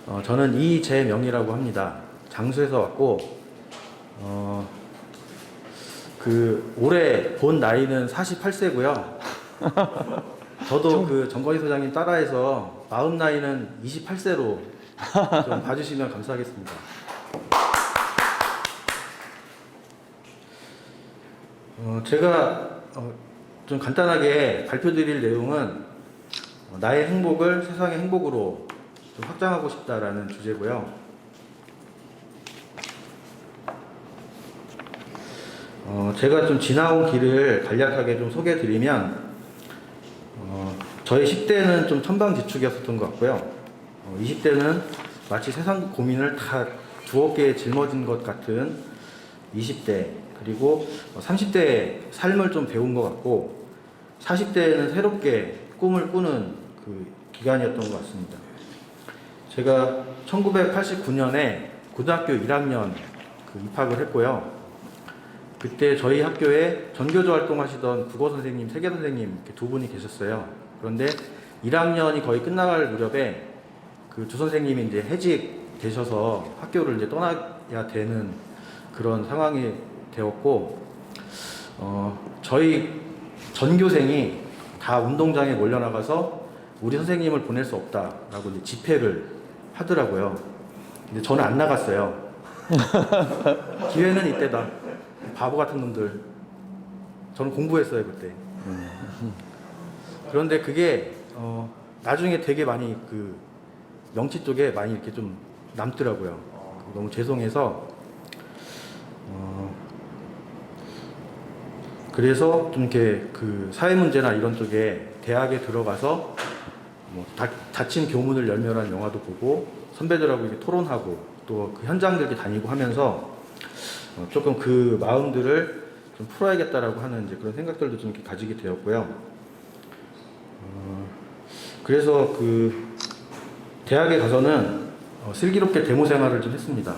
저는 이재명이라고 합니다. 장수에서 왔고, 올해 본 나이는 48세고요. 저도 그 정건희 소장님 따라해서 마음 나이는 28세로 좀 봐주시면 감사하겠습니다. 제가 좀 간단하게 발표드릴 내용은 나의 행복을 세상의 행복으로 좀 확장하고 싶다라는 주제고요. 제가 좀 지나온 길을 간략하게 좀 소개해드리면, 저희 10대는 좀 천방지축이었던 것 같고요. 20대는 마치 세상 고민을 다 두껍게 짊어진 것 같은 20대, 그리고 30대의 삶을 좀 배운 것 같고, 40대는 새롭게 꿈을 꾸는 그 기간이었던 것 같습니다. 제가 1989년에 고등학교 1학년 입학을 했고요. 그때 저희 학교에 전교조 활동하시던 국어 선생님, 세계 선생님 이렇게 두 분이 계셨어요. 그런데 1학년이 거의 끝나갈 무렵에 그 두 선생님이 이제 해직되셔서 학교를 이제 떠나야 되는 그런 상황이 되었고, 저희 전교생이 다 운동장에 몰려나가서 우리 선생님을 보낼 수 없다라고 이제 집회를 하더라고요. 근데 저는 안 나갔어요. 기회는 이때다. 바보 같은 놈들. 저는 공부했어요 그때. 그런데 그게 나중에 되게 많이 그 명치 쪽에 많이 이렇게 좀 남더라고요. 너무 죄송해서 그래서 좀 이렇게 그 사회 문제나 이런 쪽에 대학에 들어가서 뭐 닫힌 교문을 열면한 영화도 보고 선배들하고 이렇게 토론하고 또 그 현장들 이렇게 다니고 하면서 조금 그 마음들을 좀 풀어야겠다라고 하는 이제 그런 생각들도 좀 이렇게 가지게 되었고요. 그래서 그 대학에 가서는 슬기롭게 데모 생활을 좀 했습니다.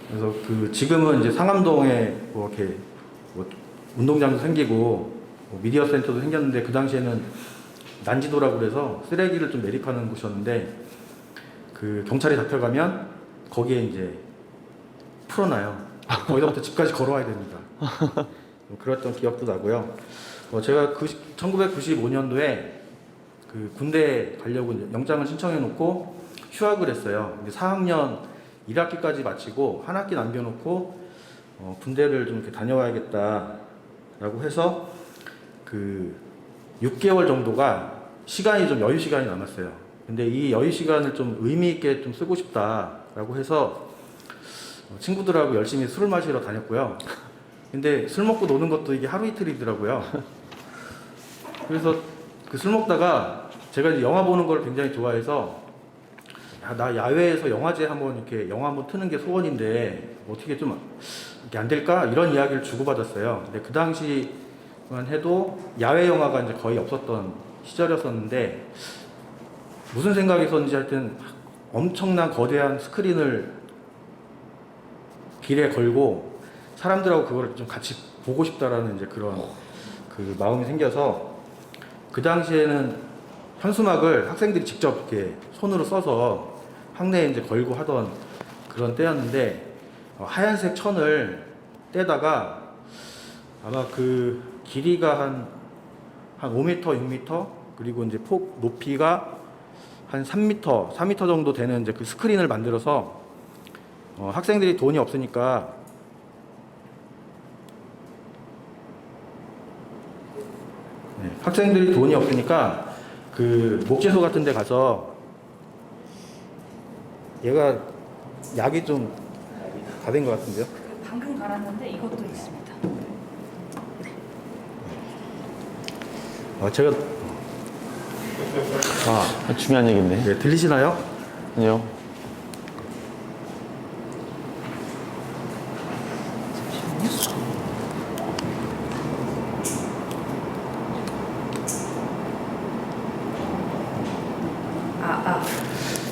그래서 그 지금은 이제 상암동에 뭐 이렇게 뭐 운동장도 생기고 뭐 미디어 센터도 생겼는데, 그 당시에는 난지도라고 그래서 쓰레기를 좀 매립하는 곳이었는데, 그 경찰이 잡혀가면 거기에 이제 풀어놔요. 거기서부터 집까지 걸어와야 됩니다. 그랬던 기억도 나고요. 제가 1995년도에 그 군대 가려고 이제 영장을 신청해 놓고 휴학을 했어요. 근데 4학년 1학기까지 마치고 한 학기 남겨놓고 군대를 좀 이렇게 다녀와야겠다라고 해서 그 6개월 정도가 시간이 좀 여유 시간이 남았어요. 근데 이 여유 시간을 좀 의미 있게 좀 쓰고 싶다라고 해서 친구들하고 열심히 술을 마시러 다녔고요. 근데 술 먹고 노는 것도 이게 하루 이틀이더라고요. 그래서 그 술 먹다가 제가 이제 영화 보는 걸 굉장히 좋아해서, 야, 나 야외에서 영화제 한번 이렇게 영화 한번 트는 게 소원인데 어떻게 좀 이렇게 안 될까? 이런 이야기를 주고받았어요. 근데 그 당시만 해도 야외 영화가 이제 거의 없었던 시절이었었는데, 무슨 생각이 있었는지 하여튼 엄청난 거대한 스크린을 길에 걸고 사람들하고 그걸 좀 같이 보고 싶다라는 이제 그런 그 마음이 생겨서, 그 당시에는 현수막을 학생들이 직접 이렇게 손으로 써서 학내에 이제 걸고 하던 그런 때였는데, 하얀색 천을 떼다가 아마 그 길이가 한 5m, 6m, 그리고 이제 폭 높이가 한 3m, 4m 정도 되는 이제 그 스크린을 만들어서 학생들이 돈이 없으니까 학생들이 돈이 없으니까 그 목재소 같은 데 가서, 얘가 약이 좀 다 된 것 같은데요? 방금 갈았는데 이것도 있습니다. 제가 중요한 얘기인데. 네, 들리시나요? 아니요.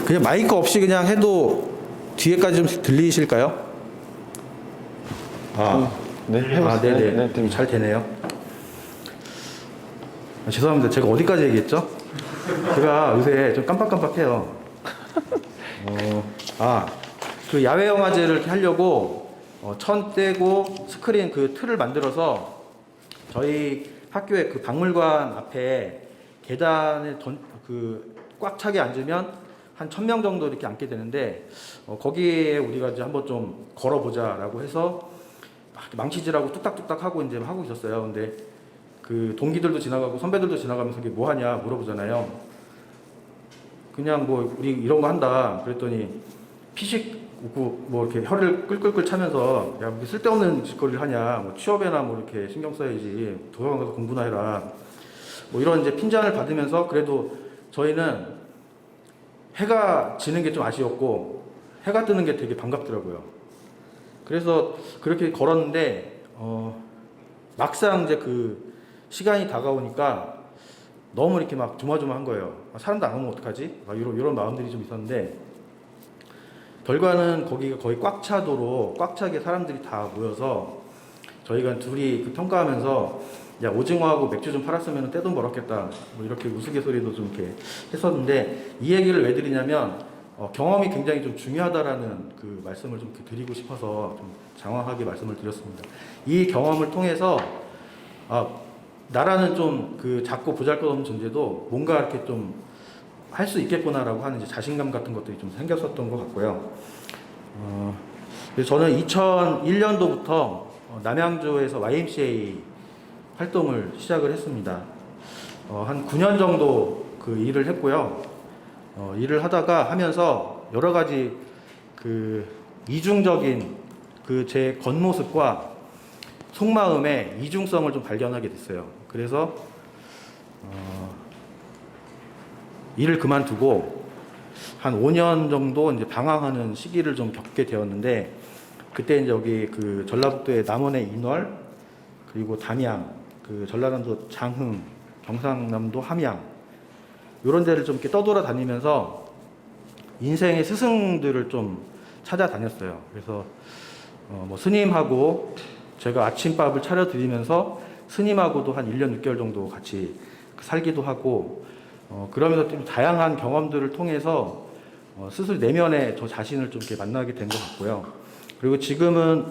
그냥 마이크 없이 그냥 해도 뒤에까지 좀 들리실까요? 네, 해보세요. 네네. 네, 됩니다. 잘 되네요. 죄송합니다. 제가 어디까지 얘기했죠? 제가 요새 좀 깜빡깜빡해요. 그 야외 영화제를 이렇게 하려고 천 떼고 스크린 그 틀을 만들어서 저희 학교의 그 박물관 앞에 계단에 꽉 차게 앉으면 한 1000명 정도 이렇게 앉게 되는데 거기에 우리가 이제 한번 좀 걸어보자라고 해서 막 망치질하고 뚝딱뚝딱 하고 이제 하고 있었어요. 근데 그 동기들도 지나가고 선배들도 지나가면서 이게 뭐 하냐 물어보잖아요. 그냥 뭐 우리 이런 거 한다 그랬더니 피식 웃고 뭐 이렇게 혀를 끌끌끌 차면서 야, 뭐 쓸데없는 짓거리를 하냐, 뭐 취업에나 뭐 이렇게 신경 써야지, 도서관 가서 공부나 해라, 뭐 이런 이제 핀잔을 받으면서 그래도 저희는 해가 지는 게 좀 아쉬웠고 해가 뜨는 게 되게 반갑더라고요. 그래서 그렇게 걸었는데 막상 이제 그 시간이 다가오니까 너무 이렇게 막 조마조마한 거예요. 사람도 안 오면 어떡하지? 막 이런 마음들이 좀 있었는데 결과는 거기가 거의 꽉 차도록 꽉 차게 사람들이 다 모여서 저희가 둘이 그 평가하면서 야, 오징어하고 맥주 좀 팔았으면 떼돈 벌었겠다, 뭐 이렇게 우스갯소리도 좀 이렇게 했었는데 이 얘기를 왜 드리냐면 경험이 굉장히 좀 중요하다라는 그 말씀을 좀 이렇게 드리고 싶어서 좀 장황하게 말씀을 드렸습니다. 이 경험을 통해서 나라는 좀 그 작고 보잘것없는 존재도 뭔가 이렇게 좀 할 수 있겠구나라고 하는 이제 자신감 같은 것들이 좀 생겼었던 것 같고요. 그래서 저는 2001년도부터 남양주에서 YMCA 활동을 시작을 했습니다. 한 9년 정도 그 일을 했고요. 일을 하면서 여러 가지 그 이중적인 그 제 겉모습과 속마음의 이중성을 좀 발견하게 됐어요. 그래서 일을 그만두고 한 5년 정도 이제 방황하는 시기를 좀 겪게 되었는데 그때 이제 여기 그 전라북도의 남원의 인월, 그리고 담양, 그 전라남도 장흥, 경상남도 함양 이런 데를 좀 이렇게 떠돌아다니면서 인생의 스승들을 좀 찾아다녔어요. 그래서 뭐 스님하고 제가 아침밥을 차려드리면서 스님하고도 한 1년 6개월 정도 같이 살기도 하고 그러면서 좀 다양한 경험들을 통해서 스스로 내면의 저 자신을 좀 이렇게 만나게 된 것 같고요. 그리고 지금은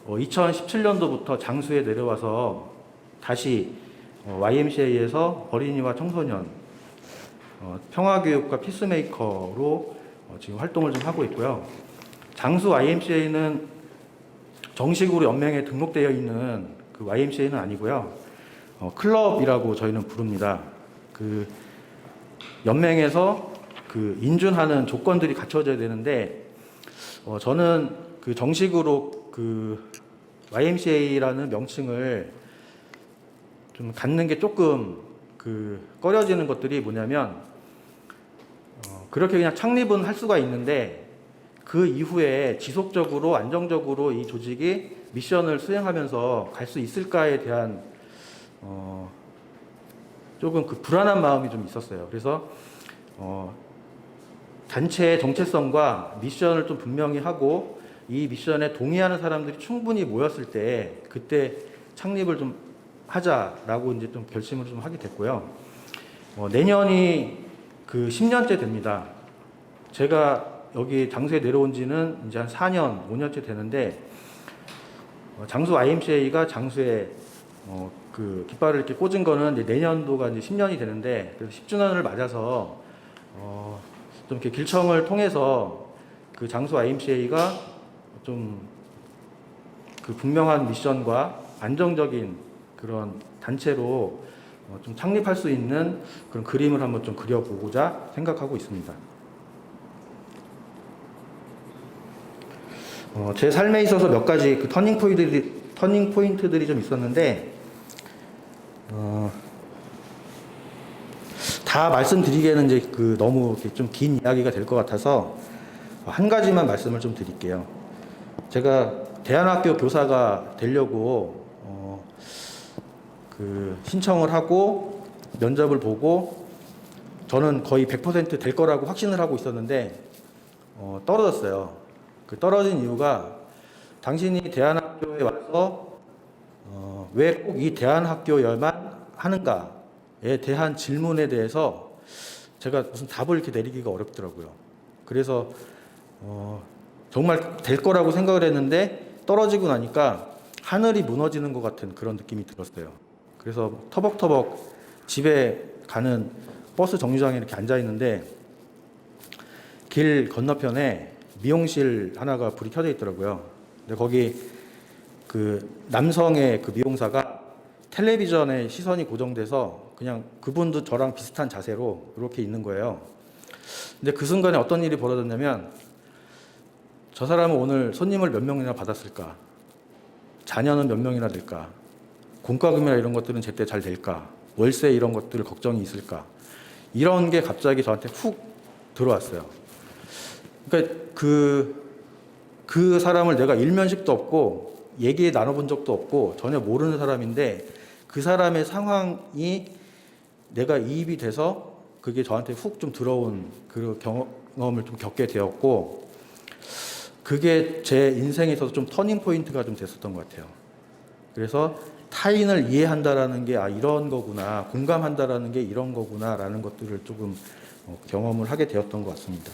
2017년도부터 장수에 내려와서 다시 YMCA에서 어린이와 청소년 평화교육과 피스메이커로 지금 활동을 좀 하고 있고요. 장수 YMCA는 정식으로 연맹에 등록되어 있는 그 YMCA는 아니고요. 클럽이라고 저희는 부릅니다. 그 연맹에서 그 인준하는 조건들이 갖춰져야 되는데 저는 그 정식으로 그 YMCA라는 명칭을 좀 갖는 게 조금 그 꺼려지는 것들이 뭐냐면 그렇게 그냥 창립은 할 수가 있는데 그 이후에 지속적으로 안정적으로 이 조직이 미션을 수행하면서 갈 수 있을까에 대한 조금 그 불안한 마음이 좀 있었어요. 그래서 단체의 정체성과 미션을 좀 분명히 하고 이 미션에 동의하는 사람들이 충분히 모였을 때 그때 창립을 좀 하자라고 이제 좀 결심을 좀 하게 됐고요. 내년이 그 10년째 됩니다. 제가 여기 장수에 내려온 지는 이제 한 4년, 5년째 되는데 장수 IMCA가 장수에 그 깃발을 이렇게 꽂은 거는 이제 내년도가 이제 10년이 되는데 그래서 10주년을 맞아서 좀 이렇게 길청을 통해서 그 장수 IMCA가 좀 그 분명한 미션과 안정적인 그런 단체로 좀 창립할 수 있는 그런 그림을 한번 좀 그려보고자 생각하고 있습니다. 제 삶에 있어서 몇 가지 그 터닝 포인트들이 좀 있었는데 다 말씀드리기에는 이제 그 너무 좀 긴 이야기가 될 것 같아서 한 가지만 말씀을 좀 드릴게요. 제가 대안학교 교사가 되려고 그 신청을 하고 면접을 보고 저는 거의 100% 될 거라고 확신을 하고 있었는데 떨어졌어요. 그 떨어진 이유가 당신이 대안학교에 와서 왜 꼭 이 대안학교여만 하는가에 대한 질문에 대해서 제가 무슨 답을 이렇게 내리기가 어렵더라고요. 그래서 정말 될 거라고 생각을 했는데 떨어지고 나니까 하늘이 무너지는 것 같은 그런 느낌이 들었어요. 그래서 터벅터벅 집에 가는 버스 정류장에 이렇게 앉아 있는데 길 건너편에 미용실 하나가 불이 켜져 있더라고요. 근데 거기 그 남성의 그 미용사가 텔레비전에 시선이 고정돼서 그냥 그분도 저랑 비슷한 자세로 이렇게 있는 거예요. 근데 그 순간에 어떤 일이 벌어졌냐면 저 사람은 오늘 손님을 몇 명이나 받았을까? 자녀는 몇 명이나 될까? 공과금이나 이런 것들은 제때 잘 될까? 월세 이런 것들 걱정이 있을까? 이런 게 갑자기 저한테 훅 들어왔어요. 그러니까 그 사람을 내가 일면식도 없고 얘기 나눠본 적도 없고 전혀 모르는 사람인데 그 사람의 상황이 내가 이입이 돼서 그게 저한테 훅 좀 들어온 그 경험을 좀 겪게 되었고 그게 제 인생에 있어서 좀 터닝 포인트가 좀 됐었던 것 같아요. 그래서 타인을 이해한다라는 게 이런 거구나, 공감한다라는 게 이런 거구나라는 것들을 조금 경험을 하게 되었던 것 같습니다.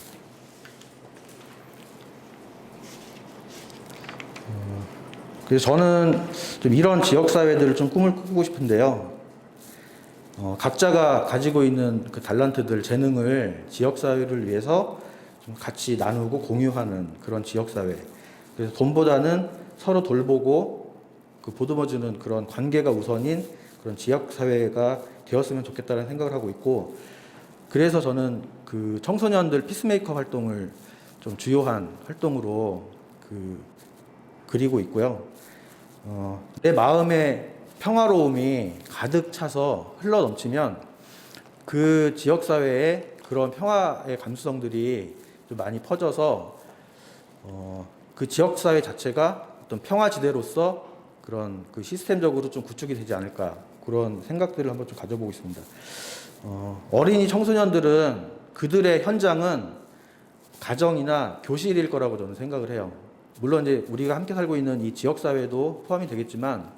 그래서 저는 좀 이런 지역 사회들을 좀 꿈을 꾸고 싶은데요. 각자가 가지고 있는 그 달란트들, 재능을 지역 사회를 위해서 좀 같이 나누고 공유하는 그런 지역 사회. 그래서 돈보다는 서로 돌보고 그 보듬어주는 그런 관계가 우선인 그런 지역 사회가 되었으면 좋겠다는 생각을 하고 있고, 그래서 저는 그 청소년들 피스메이커 활동을 좀 주요한 활동으로 그리고 있고요. 내 마음에 평화로움이 가득 차서 흘러 넘치면 그 지역 사회에 그런 평화의 감수성들이 좀 많이 퍼져서 그 지역 사회 자체가 어떤 평화지대로서 그런 그 시스템적으로 좀 구축이 되지 않을까, 그런 생각들을 한번 좀 가져보고 있습니다. 어린이 청소년들은 그들의 현장은 가정이나 교실일 거라고 저는 생각을 해요. 물론 이제 우리가 함께 살고 있는 이 지역 사회도 포함이 되겠지만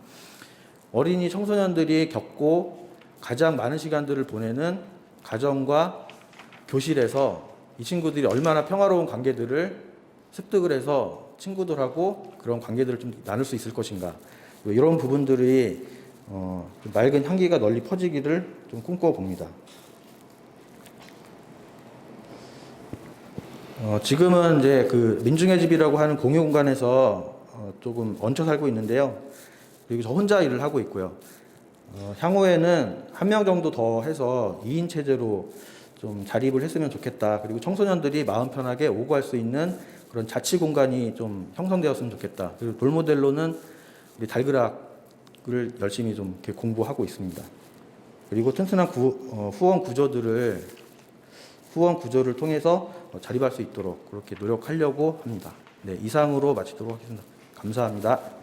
어린이 청소년들이 겪고 가장 많은 시간들을 보내는 가정과 교실에서 이 친구들이 얼마나 평화로운 관계들을 습득을 해서 친구들하고 그런 관계들을 좀 나눌 수 있을 것인가, 이런 부분들이 좀 맑은 향기가 널리 퍼지기를 좀 꿈꿔 봅니다. 지금은 이제 그 민중의 집이라고 하는 공유 공간에서 조금 얹혀 살고 있는데요. 그리고 저 혼자 일을 하고 있고요. 향후에는 한 명 정도 더 해서 2인 체제로 좀 자립을 했으면 좋겠다. 그리고 청소년들이 마음 편하게 오고 갈 수 있는 그런 자치 공간이 좀 형성되었으면 좋겠다. 그리고 롤모델로는 우리 달그락을 열심히 좀 이렇게 공부하고 있습니다. 그리고 튼튼한 후원 구조를 통해서 자립할 수 있도록 그렇게 노력하려고 합니다. 네, 이상으로 마치도록 하겠습니다. 감사합니다.